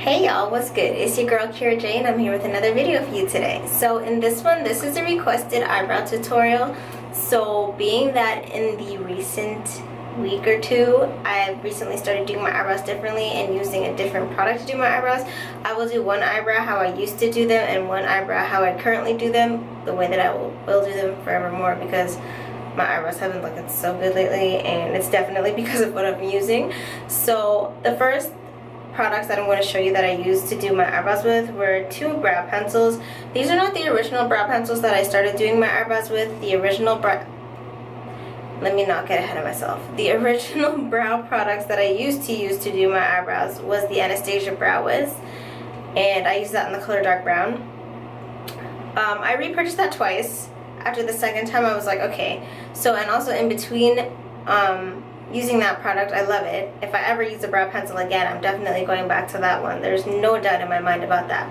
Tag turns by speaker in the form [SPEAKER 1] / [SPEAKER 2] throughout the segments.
[SPEAKER 1] Hey y'all, what's good? It's your girl Kera Jaay and I'm here with another video for you today. So in this one, this is a requested eyebrow tutorial. So being that in the recent week or two, I've recently started doing my eyebrows differently and using a different product to do my eyebrows. I will do one eyebrow how I used to do them and one eyebrow how I currently do them, the way that I will do them forevermore, because my eyebrows have been looking so good lately and it's definitely because of what I'm using. So the first products that I'm going to show you that I used to do my eyebrows with were two brow pencils. These are not the original brow pencils that I started doing my eyebrows with. The original let me not get ahead of myself. The original brow products that I used to do my eyebrows was the Anastasia Brow Wiz, and I used that in the color dark brown. I repurchased that twice. After the second time I was like, okay. So, and also in between using that product, I love it. If I ever use a brow pencil again, I'm definitely going back to that one. There's no doubt in my mind about that.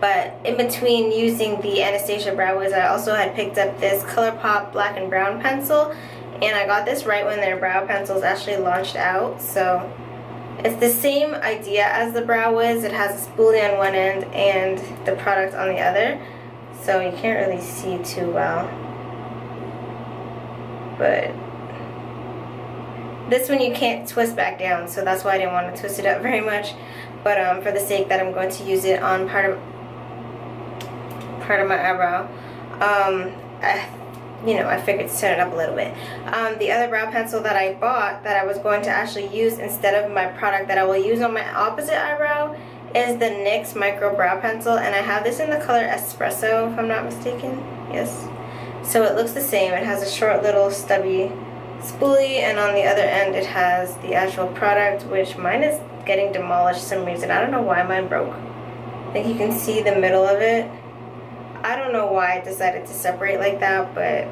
[SPEAKER 1] But in between using the Anastasia Brow Wiz, I also had picked up this ColourPop black and brown pencil, and I got this right when their brow pencils actually launched out. So it's the same idea as the Brow Wiz. It has a spoolie on one end and the product on the other, so you can't really see too well, but this one you can't twist back down, so that's why I didn't want to twist it up very much. But for the sake that I'm going to use it on part of my eyebrow, I figured to turn it up a little bit. The other brow pencil that I bought that I was going to actually use instead of my product that I will use on my opposite eyebrow is the NYX Micro Brow Pencil, and I have this in the color Espresso, if I'm not mistaken. Yes. So it looks the same. It has a short little stubby spoolie, and on the other end it has the actual product, which mine is getting demolished for some reason. I don't know why mine broke. I think you can see the middle of it. I don't know why I decided to separate like that, but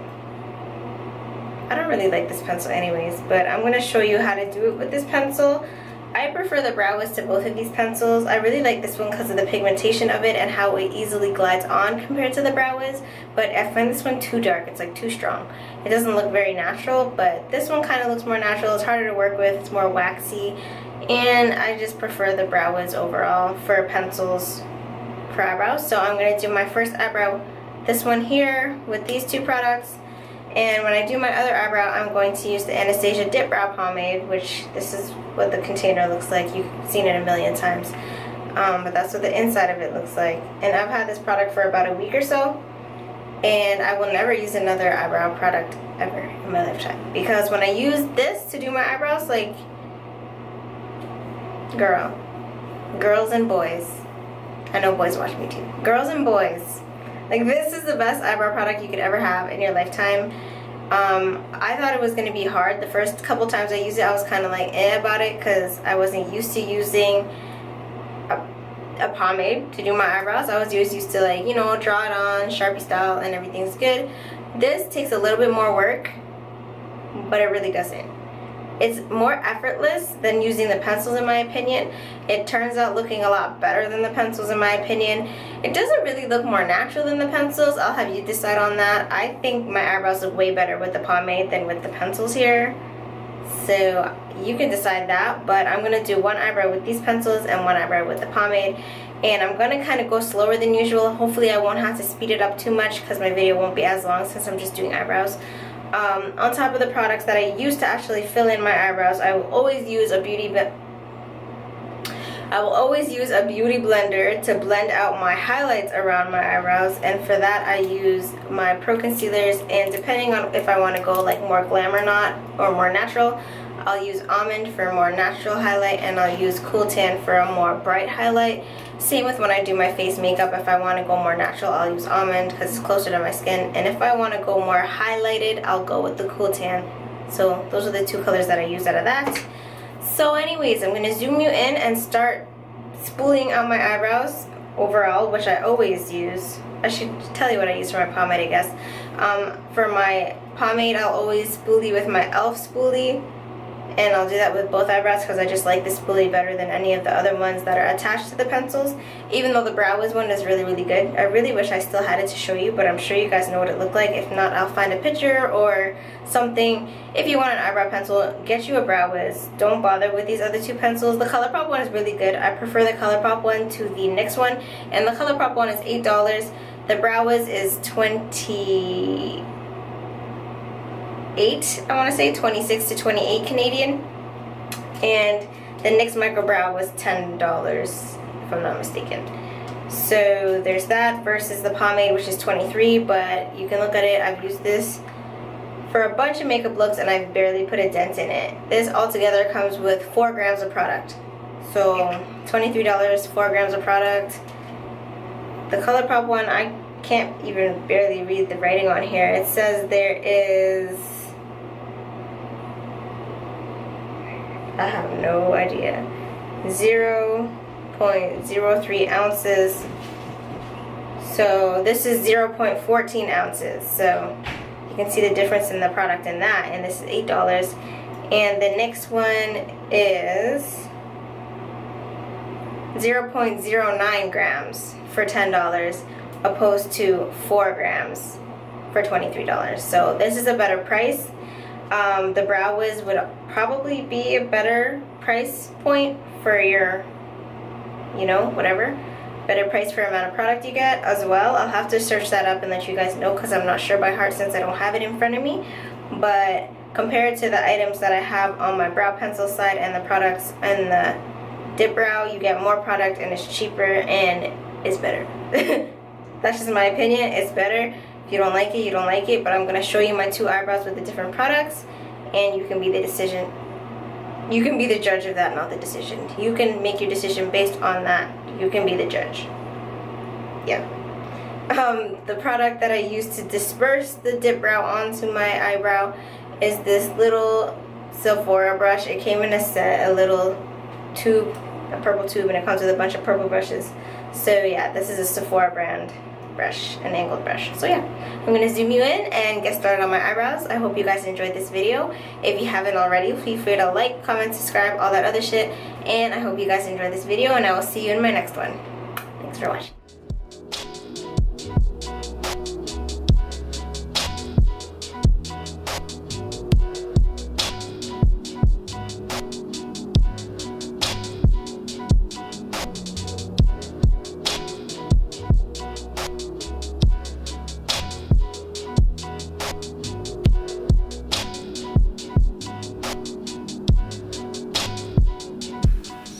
[SPEAKER 1] I don't really like this pencil anyways. But I'm going to show you how to do it with this pencil. I prefer the Brow Wiz to both of these pencils. I really like this one because of the pigmentation of it and how it easily glides on compared to the Brow Wiz. But I find this one too dark. It's like too strong. It doesn't look very natural, but this one kind of looks more natural. It's harder to work with. It's more waxy. And I just prefer the Brow Wiz overall for pencils for eyebrows. So I'm going to do my first eyebrow, this one here, with these two products. And when I do my other eyebrow, I'm going to use the Anastasia Dip Brow Pomade, which this is what the container looks like. You've seen it a million times. But that's what the inside of it looks like. And I've had this product for about a week or so. And I will never use another eyebrow product ever in my lifetime. Because when I use this to do my eyebrows, like, girls and boys. I know boys watch me too. Girls and boys. Like, this is the best eyebrow product you could ever have in your lifetime. I thought it was going to be hard. The first couple times I used it, I was kind of like about it because I wasn't used to using a pomade to do my eyebrows. I was used to, like, you know, draw it on Sharpie style and everything's good. This takes a little bit more work, but it really doesn't. It's more effortless than using the pencils, in my opinion. It turns out looking a lot better than the pencils, in my opinion. It doesn't really look more natural than the pencils. I'll have you decide on that. I think my eyebrows look way better with the pomade than with the pencils here. So you can decide that, but I'm going to do one eyebrow with these pencils and one eyebrow with the pomade. And I'm going to kind of go slower than usual. Hopefully I won't have to speed it up too much because my video won't be as long since I'm just doing eyebrows. On top of the products that I use to actually fill in my eyebrows, I will always use a beauty blender to blend out my highlights around my eyebrows, and for that I use my Pro Concealers, and depending on if I want to go like more glam or not, or more natural, I'll use Almond for a more natural highlight, and I'll use Cool Tan for a more bright highlight. Same with when I do my face makeup. If I want to go more natural, I'll use Almond because it's closer to my skin, and if I want to go more highlighted, I'll go with the Cool Tan. So those are the two colors that I use out of that. So anyways, I'm going to zoom you in and start spooling out my eyebrows overall, which I always use. I should tell you what I use for my pomade, I guess. For my pomade, I'll always spoolie with my e.l.f. spoolie. and I'll do that with both eyebrows because I just like this spoolie better than any of the other ones that are attached to the pencils, even though the Brow Wiz one is really, really good. I really wish I still had it to show you, but I'm sure you guys know what it looked like. If not, I'll find a picture or something. If you want an eyebrow pencil, get you a Brow Wiz. Don't bother with these other two pencils. The ColourPop one is really good. I prefer the ColourPop one to the NYX one, and the ColourPop one is $8. The Brow Wiz is $28, I want to say 26 to 28 Canadian, and the NYX Micro Brow was $10 if I'm not mistaken. So there's that versus the pomade, which is $23, but you can look at it. I've used this for a bunch of makeup looks and I've barely put a dent in it. This altogether comes with 4 grams of product, so $23, 4 grams of product. The ColourPop one, I can't even barely read the writing on here. It says there is, I have no idea, 0.03 ounces. So this is 0.14 ounces. So you can see the difference in the product in that. And this is $8. And the next one is 0.09 grams for $10, opposed to 4 grams for $23. So this is a better price. The Brow Wiz would probably be a better price point for your, you know, whatever. Better price for amount of product you get as well. I'll have to search that up and let you guys know because I'm not sure by heart since I don't have it in front of me. But compared to the items that I have on my brow pencil side and the products and the dip brow, you get more product and it's cheaper and it's better. That's just my opinion. It's better. If you don't like it, you don't like it. But I'm going to show you my 2 eyebrows with the different products, and you can be the decision. You can be the judge of that, not the decision. You can make your decision based on that. You can be the judge. Yeah. The product that I use to disperse the dip brow onto my eyebrow is this little Sephora brush. It came in a set, a little tube, a purple tube, and it comes with a bunch of purple brushes. So yeah, this is a Sephora brand brush, an angled brush. So yeah, I'm going to zoom you in and get started on my eyebrows. I hope you guys enjoyed this video. If you haven't already, feel free to like, comment, subscribe, all that other shit. And I hope you guys enjoyed this video, and I will see you in my next one. Thanks for watching.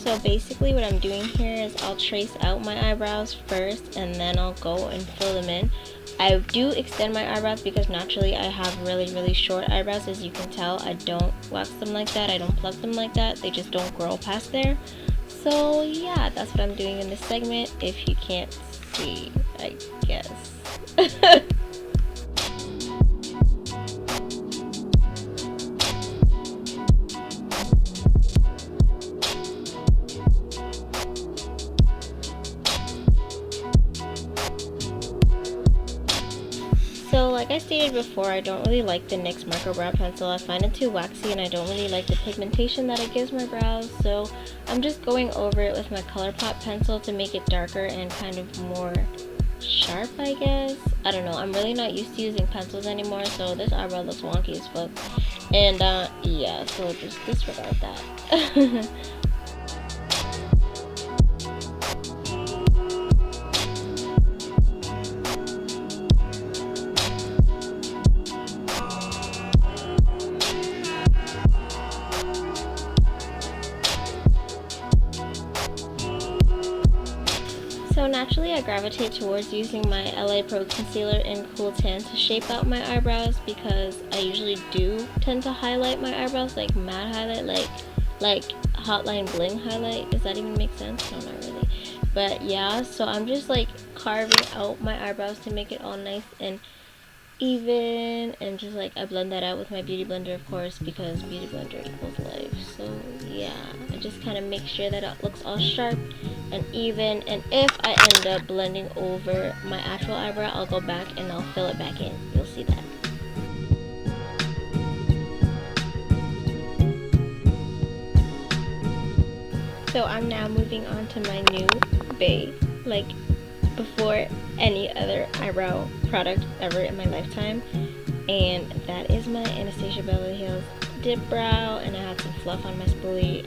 [SPEAKER 1] So basically what I'm doing here is I'll trace out my eyebrows first and then I'll go and fill them in. I do extend my eyebrows because naturally I have really short eyebrows. As you can tell, I don't wax them like that, I don't pluck them like that, they just don't grow past there. So yeah, that's what I'm doing in this segment, if you can't see, I guess. So like I stated before, I don't really like the NYX Micro Brow Pencil. I find it too waxy and I don't really like the pigmentation that it gives my brows. So I'm just going over it with my ColourPop pencil to make it darker and kind of more sharp, I guess. I don't know. I'm really not used to using pencils anymore, so this eyebrow looks wonky as fuck. And yeah, so just disregard that. So naturally I gravitate towards using my LA Pro Concealer in Cool Tan to shape out my eyebrows because I usually do tend to highlight my eyebrows, like matte highlight, like Hotline Bling highlight. Does that even make sense? No, not really. But yeah, so I'm just like carving out my eyebrows to make it all nice and even, and just like I blend that out with my beauty blender, of course, because beauty blender equals life. So yeah, I just kind of make sure that it looks all sharp and even, and if I end up blending over my actual eyebrow, I'll go back and I'll fill it back in. You'll see that. So I'm now moving on to my new bae, like before any other eyebrow product ever in my lifetime, and that is my Anastasia Beverly Hills dip brow, and I had some fluff on my spoolie.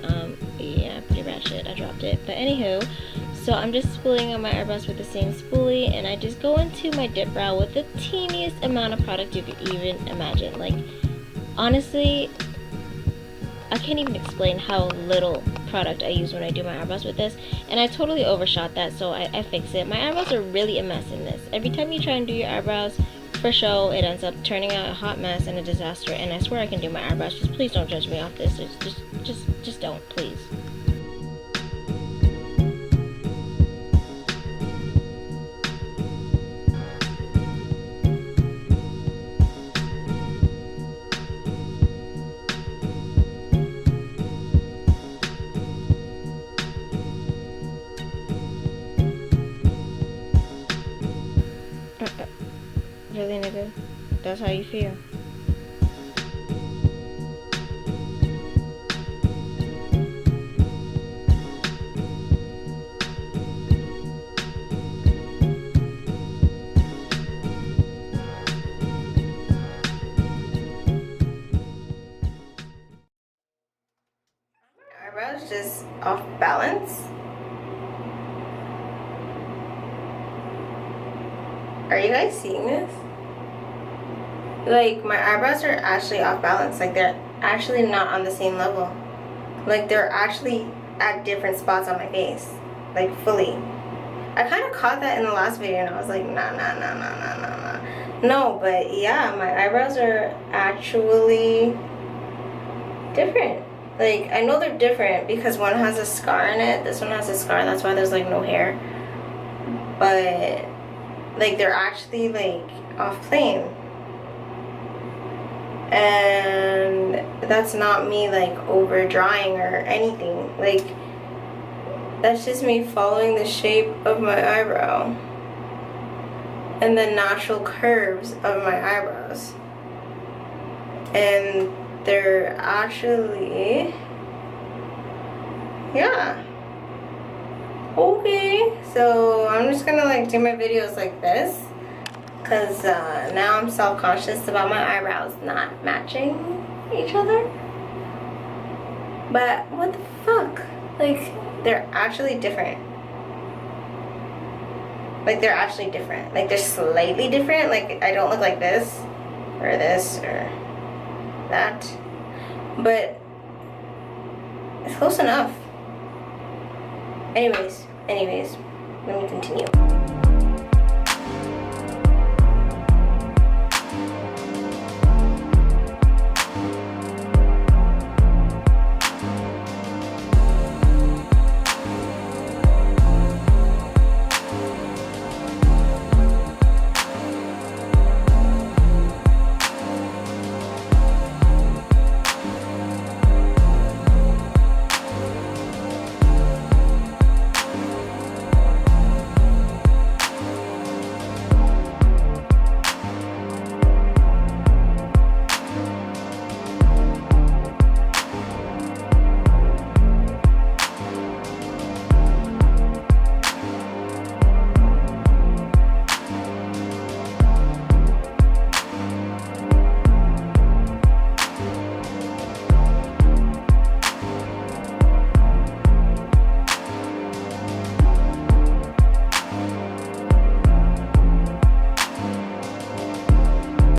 [SPEAKER 1] Yeah, pretty bad shit, I dropped it, but anywho, so I'm just spooling on my eyebrows with the same spoolie, and I just go into my dip brow with the teeniest amount of product you could even imagine. Like, honestly, I can't even explain how little product I use when I do my eyebrows with this, and I totally overshot that, so I fixed it. My eyebrows are really a mess in this. Every time you try and do your eyebrows for show, it ends up turning out a hot mess and a disaster, and I swear I can do my eyebrows. Just please don't judge me off this. Just don't, please. Really, nigga? That's how you feel? My eyebrows just off balance. Are you guys seeing this? Like, my eyebrows are actually off balance. Like, they're actually not on the same level. Like, they're actually at different spots on my face. Like, fully. I kind of caught that in the last video, and I was like, nah. No, but yeah, my eyebrows are actually different. Like, I know they're different because one has a scar in it. This one has a scar, and that's why there's, like, no hair. But, like, they're actually, like, off plane. And that's not me, like, over drawing or anything. Like, that's just me following the shape of my eyebrow and the natural curves of my eyebrows. And they're actually, yeah. Okay, so I'm just gonna, like, do my videos like this, because now I'm self-conscious about my eyebrows not matching each other. But what the fuck? Like, they're actually different. Like, they're actually different. Like, they're slightly different. Like, I don't look like this or that. But it's close enough. Anyways, let me continue.